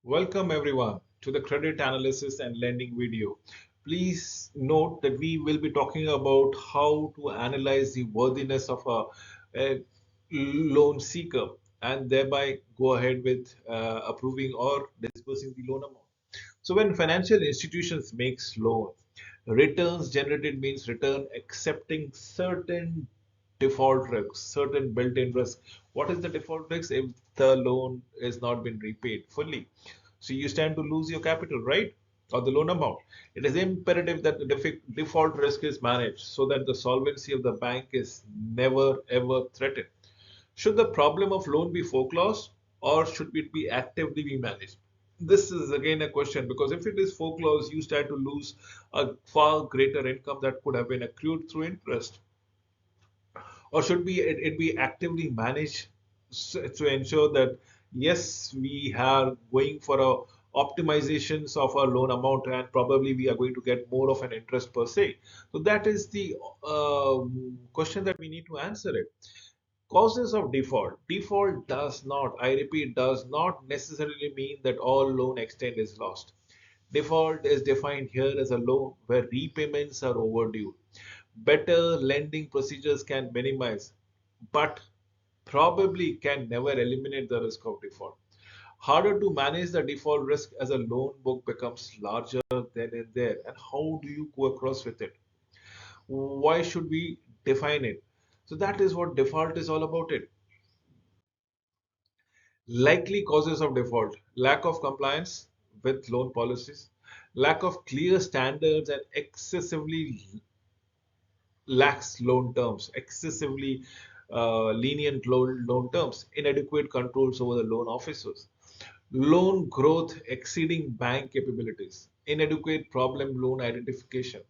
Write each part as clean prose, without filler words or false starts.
Welcome everyone to the credit analysis and lending video. Please note that we will be talking about how to analyze the worthiness of a loan seeker and thereby go ahead with approving or disbursing the loan amount. So when financial institutions makes loan, returns generated means return accepting certain default risks, certain built-in risk. What is the default risk if the loan is not been repaid fully? So you stand to lose your capital, right? Or the loan amount. It is imperative that the default risk is managed so that the solvency of the bank is never ever threatened. Should the problem of loan be foreclosed or should it be actively be managed? This is again a question because if it is foreclosed, you start to lose a far greater income that could have been accrued through interest. Or should it be actively managed to ensure that yes, we are going for a optimizations of our loan amount and probably we are going to get more of an interest per se. So that is the question that we need to answer it. Causes of default. Default does not, I repeat, does not necessarily mean that all loan extent is lost. Default is defined here as a loan where repayments are overdue. Better lending procedures can minimize, but probably can never eliminate the risk of default. Harder to manage the default risk as a loan book becomes larger than in there. And how do you go across with it? Why should we define it? So that is what default is all about it. Likely causes of default: lack of compliance with loan policies, lack of clear standards and excessively lax loan terms, excessively lenient loan terms, inadequate controls over the loan officers, loan growth exceeding bank capabilities, inadequate problem loan identification,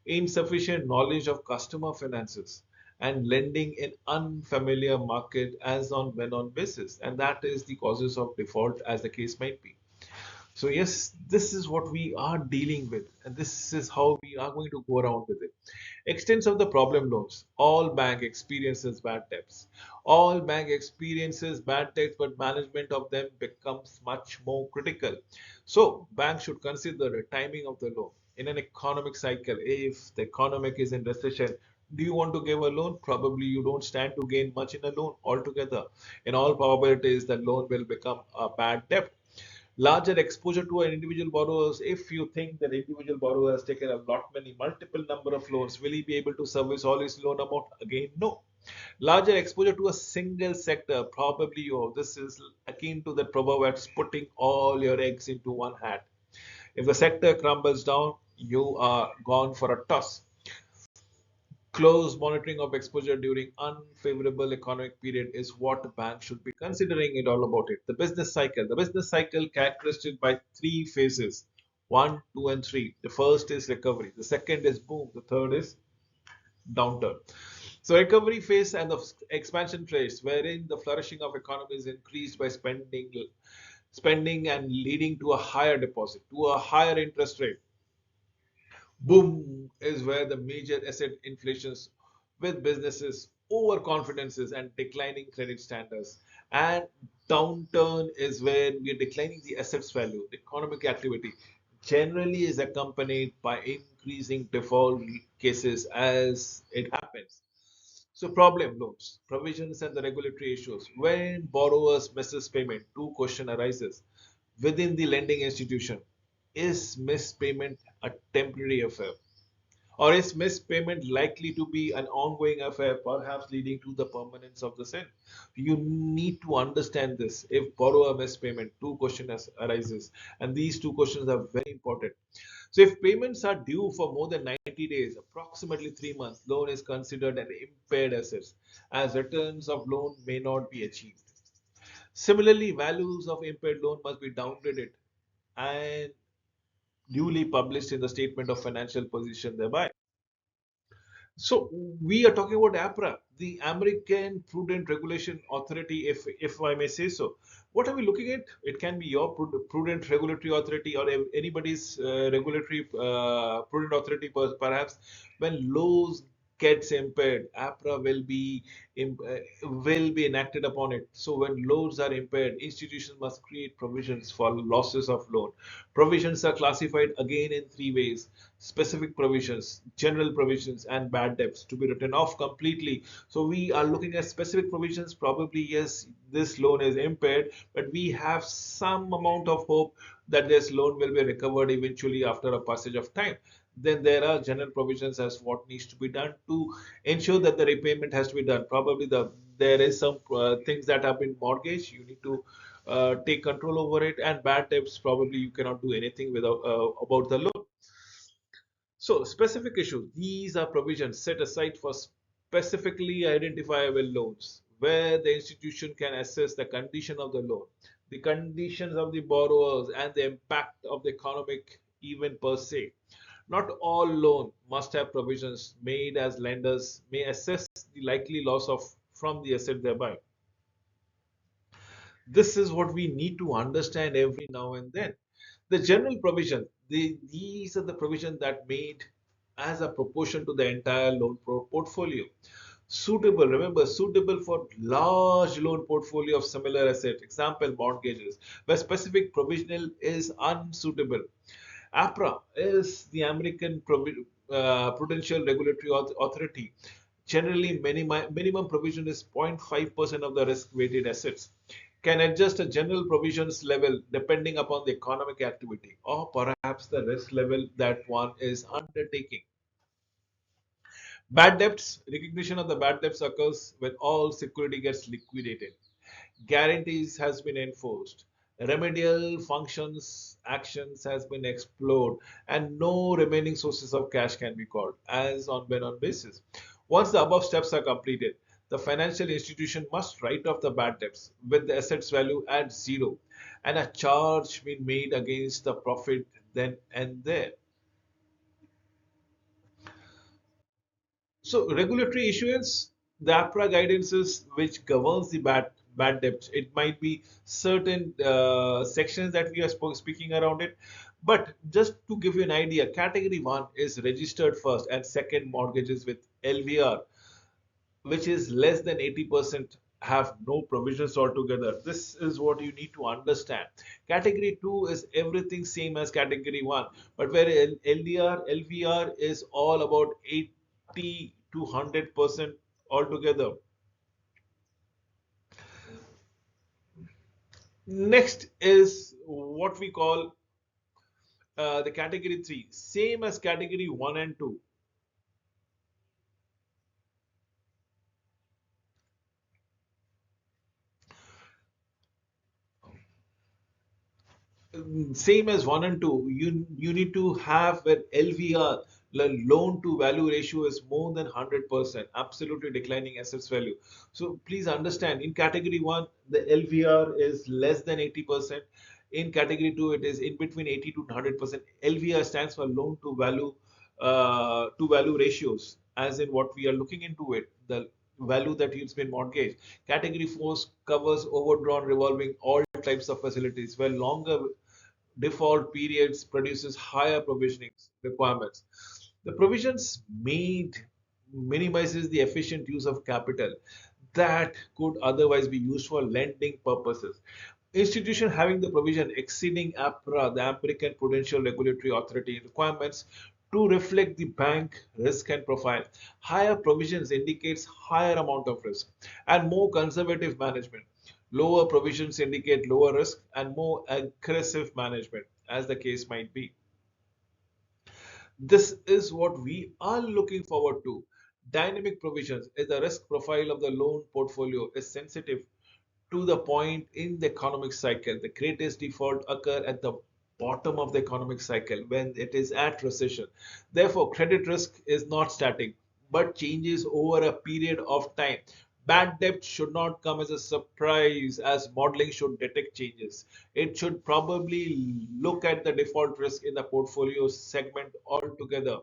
insufficient knowledge of customer finances, and lending in unfamiliar market as on when on basis. And that is the causes of default as the case might be. So yes, this is what we are dealing with, and this is how we are going to go around with it. Extents of the problem loans. All bank experiences bad debts. All bank experiences bad debts, but management of them becomes much more critical. So banks should consider the timing of the loan. In an economic cycle, if the economic is in recession, do you want to give a loan? Probably you don't stand to gain much in a loan altogether. In all probabilities, the loan will become a bad debt. Larger exposure to an individual borrowers. If you think that individual borrower has taken a lot many multiple number of loans, will he be able to service all his loan amount? Again, no. Larger exposure to a single sector. Probably, oh, this is akin to the proverb as putting all your eggs into one hat. If the sector crumbles down, you are gone for a toss. Close monitoring of exposure during unfavorable economic period is what banks should be considering it all about it. The business cycle. The business cycle characterized by three phases. One, two, and three. The first is recovery. The second is boom. The third is downturn. So recovery phase and the expansion phase, wherein the flourishing of economy is increased by spending and leading to a higher deposit, to a higher interest rate. Boom is where the major asset inflations with businesses overconfidences and declining credit standards. And downturn is where we are declining the assets value. The economic activity generally is accompanied by increasing default cases as it happens. So problem loans, provisions and the regulatory issues. When borrowers misses payment, two question arises within the lending institution. Is missed payment a temporary affair? Or is missed payment likely to be an ongoing affair, perhaps leading to the permanence of the sin? You need to understand this. If borrower missed payment, two questions arises, and these two questions are very important. So, if payments are due for more than 90 days, approximately 3 months, loan is considered an impaired asset, as returns of loan may not be achieved. Similarly, values of impaired loan must be downgraded and duly published in the statement of financial position thereby. So we are talking about APRA, the American Prudent Regulation Authority, if I may say so. What are we looking at? It can be your Prudent Regulatory Authority or anybody's regulatory prudent authority, perhaps, when gets impaired, APRA will be enacted upon it. So when loans are impaired, institutions must create provisions for losses of loan. Provisions are classified again in three ways: specific provisions, general provisions, and bad debts to be written off completely. So we are looking at specific provisions. Probably, yes, this loan is impaired, but we have some amount of hope that this loan will be recovered eventually after a passage of time. Then there are general provisions as what needs to be done to ensure that the repayment has to be done. Probably there is some things that have been mortgaged. You need to take control over it, and bad debts probably you cannot do anything without about the loan. So specific issues. These are provisions set aside for specifically identifiable loans where the institution can assess the condition of the loan, the conditions of the borrowers, and the impact of the economic event per se. Not all loan must have provisions made as lenders may assess the likely loss of from the asset thereby. This is what we need to understand every now and then. The general provision, these are the provisions that made as a proportion to the entire loan portfolio. Suitable, remember, suitable for large loan portfolio of similar asset, example mortgages, where specific provisional is unsuitable. APRA is the American Prudential Regulatory Authority. Generally, minimum provision is 0.5% of the risk-weighted assets. Can adjust a general provisions level depending upon the economic activity or perhaps the risk level that one is undertaking. Bad debts, recognition of the bad debts occurs when all security gets liquidated. Guarantees has been enforced. Remedial functions, actions has been explored, and no remaining sources of cash can be called as on when-on basis. Once the above steps are completed, the financial institution must write off the bad debts with the assets value at zero and a charge being made against the profit then and there. So regulatory issuance, the APRA guidances which governs the bad debts. It might be certain sections that we are speaking around it, but just to give you an idea, Category One is registered first, and second mortgages with LVR, which is less than 80%, have no provisions altogether. This is what you need to understand. Category 2 is everything same as Category 1, but where LDR, LVR is all about 80 to 100% altogether. Next is what we call the Category 3, same as Category 1 and 2. Same as 1 and 2, you need to have an LVR, loan to value ratio, is more than 100%, absolutely declining assets value. So please understand, in category 1 the LVR is less than 80%. In category 2 it is in between 80 to 100%. LVR stands for loan to value ratios, as in what we are looking into it, the value that has been mortgaged. Category 4 covers overdrawn revolving all types of facilities where longer default periods produces higher provisioning requirements. The provisions made minimizes the efficient use of capital that could otherwise be used for lending purposes. Institution having the provision exceeding APRA, the American Prudential Regulatory Authority requirements to reflect the bank risk and profile. Higher provisions indicates higher amount of risk and more conservative management. Lower provisions indicate lower risk and more aggressive management, as the case might be. This is what we are looking forward to. Dynamic provisions is the risk profile of the loan portfolio is sensitive to the point in the economic cycle. The greatest default occur at the bottom of the economic cycle when it is at recession. Therefore, credit risk is not static but changes over a period of time. Bad debt should not come as a surprise, as modeling should detect changes. It should probably look at the default risk in the portfolio segment altogether.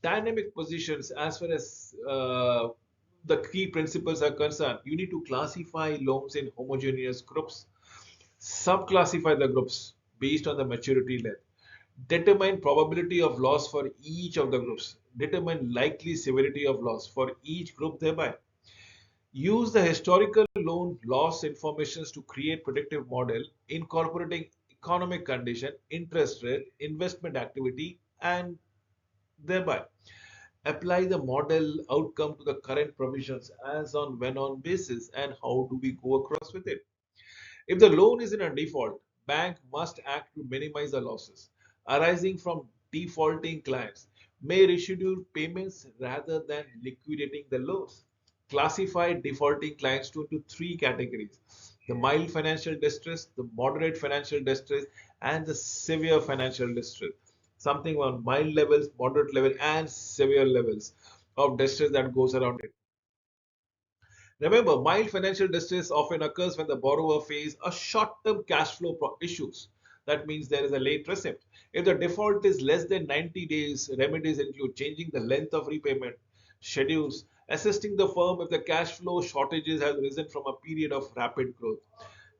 Dynamic positions, as far as the key principles are concerned, you need to classify loans in homogeneous groups, subclassify the groups based on the maturity length, determine probability of loss for each of the groups. determine likely severity of loss for each group thereby. Use the historical loan loss informations to create predictive model incorporating economic condition, interest rate, investment activity, and thereby apply the model outcome to the current provisions as on when on basis and how do we go across with it. If the loan is in a default, bank must act to minimize the losses arising from defaulting clients, may reschedule payments rather than liquidating the loans. Classify defaulting clients into three categories: the mild financial distress, the moderate financial distress, and the severe financial distress. Something on mild levels, moderate level, and severe levels of distress that goes around it. Remember, mild financial distress often occurs when the borrower faces a short-term cash flow issues. That means there is a late receipt. If the default is less than 90 days, remedies include changing the length of repayment schedules, assisting the firm if the cash flow shortages have risen from a period of rapid growth,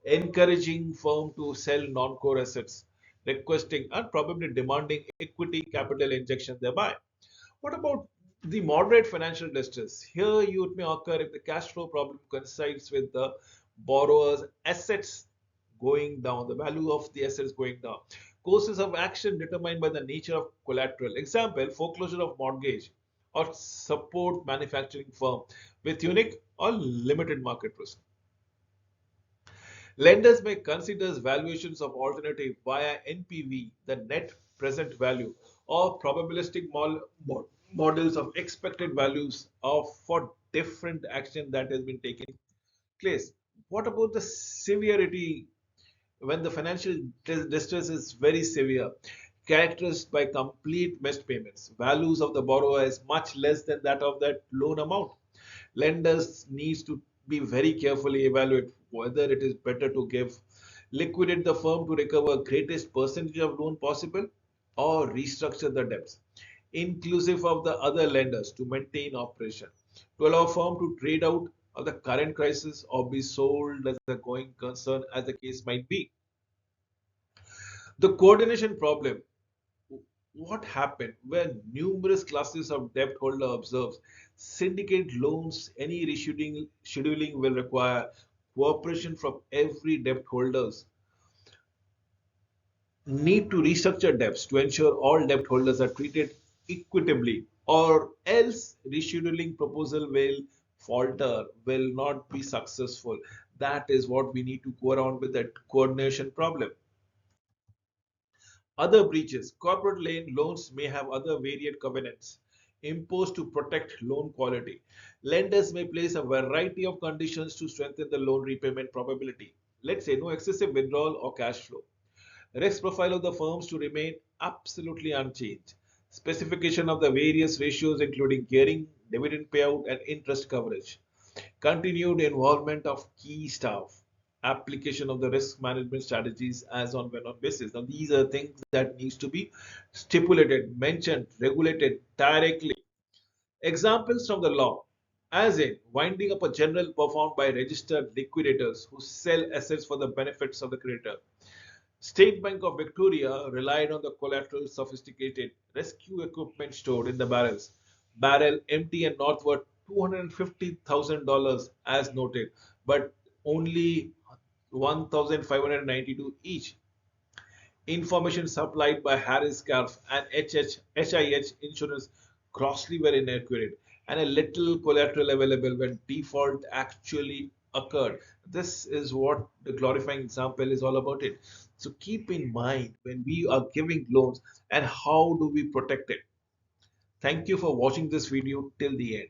encouraging firm to sell non-core assets, requesting and probably demanding equity capital injection thereby. What about the moderate financial distress? Here, you may occur if the cash flow problem coincides with the borrower's assets going down, the value of the assets going down. Courses of action determined by the nature of collateral. Example, foreclosure of mortgage or support manufacturing firm with unique or limited market risk. Lenders may consider valuations of alternative via NPV, the net present value, or probabilistic models of expected values of for different action that has been taken place. What about the severity when the financial distress is very severe, characterized by complete missed payments? Values of the borrower is much less than that of that loan amount. Lenders needs to be very carefully evaluate whether it is better to give liquidate the firm to recover greatest percentage of loan possible or restructure the debts inclusive of the other lenders to maintain operation, to allow firm to trade out of the current crisis or be sold as a going concern as the case might be. The coordination problem, what happened when numerous classes of debt holder observes syndicate loans, any scheduling will require cooperation from every debt holders need to restructure debts to ensure all debt holders are treated equitably, or else rescheduling proposal will falter, will not be successful. That is what we need to go around with, that coordination problem. Other breaches. Corporate loans may have other varied covenants imposed to protect loan quality. Lenders may place a variety of conditions to strengthen the loan repayment probability. Let's say no excessive withdrawal or cash flow. Risk profile of the firms to remain absolutely unchanged. Specification of the various ratios including gearing, dividend payout, and interest coverage. Continued involvement of key staff. Application of the risk management strategies as on when on basis. Now these are things that needs to be stipulated, mentioned, regulated directly. Examples from the law, as in winding up a general performed by registered liquidators who sell assets for the benefits of the creditor. State Bank of Victoria relied on the collateral sophisticated rescue equipment stored in the barrels. Barrel empty and not worth $250,000 as noted, but only 1,592 each. Information supplied by Harris Scarf and HIH Insurance grossly were inaccurate, and a little collateral available when default actually occurred. This is what the glorifying example is all about it. So keep in mind when we are giving loans and how do we protect it. Thank you for watching this video till the end.